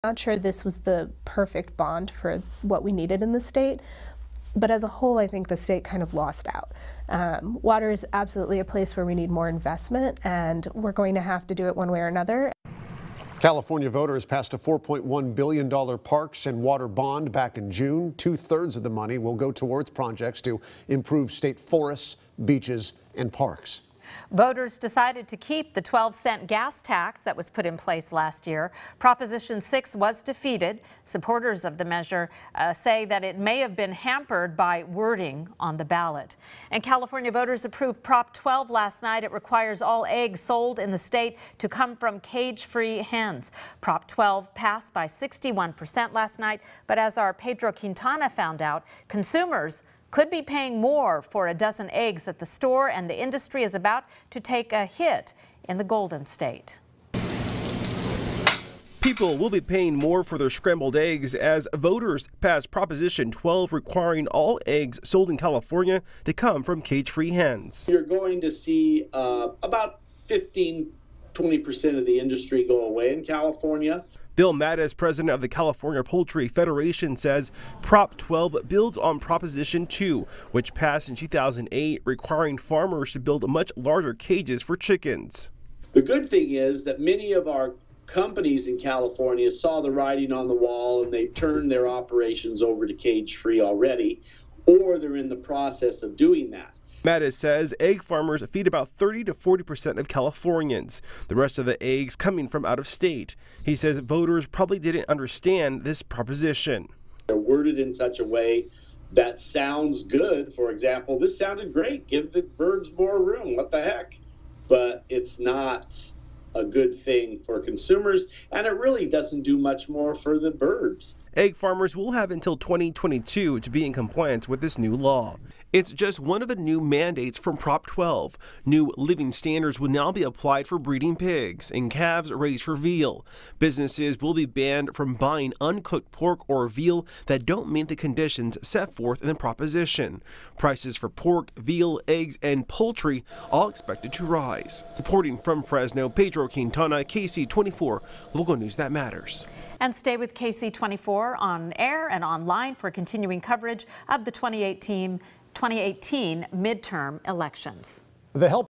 Not sure this was the perfect bond for what we needed in the state, but as a whole, I think the state kind of lost out. Water is absolutely a place where we need more investment, and we're going to have to do it one way or another. California voters passed a $4.1 billion parks and water bond back in June. 2/3 of the money will go towards projects to improve state forests, beaches, and parks. Voters decided to keep the 12-cent gas tax that was put in place last year. Proposition 6 was defeated. Supporters of the measure say that it may have been hampered by wording on the ballot. And California voters approved Prop 12 last night. It requires all eggs sold in the state to come from cage-free hens. Prop 12 passed by 61% last night, but as our Pedro Quintana found out, consumers could be paying more for a dozen eggs at the store, and the industry is about to take a hit in the Golden State. People will be paying more for their scrambled eggs as voters pass Proposition 12 requiring all eggs sold in California to come from cage-free hens. You're going to see about 15–20% of the industry go away in California. Bill Mattis, president of the California Poultry Federation, says Prop 12 builds on Proposition 2, which passed in 2008, requiring farmers to build much larger cages for chickens. The good thing is that many of our companies in California saw the writing on the wall, and they've turned their operations over to cage-free already, or they're in the process of doing that. Mattis says egg farmers feed about 30 to 40% of Californians, the rest of the eggs coming from out of state. He says voters probably didn't understand this proposition. They're worded in such a way that sounds good. For example, this sounded great. Give the birds more room. What the heck? But it's not a good thing for consumers, and it really doesn't do much more for the birds. Egg farmers will have until 2022 to be in compliance with this new law. It's just one of the new mandates from Prop 12. New living standards will now be applied for breeding pigs and calves raised for veal. Businesses will be banned from buying uncooked pork or veal that don't meet the conditions set forth in the proposition. Prices for pork, veal, eggs, and poultry all expected to rise. Reporting from Fresno, Pedro Quintana, KC24, local news that matters. And stay with KC24 on air and online for continuing coverage of the 2018 midterm elections. The help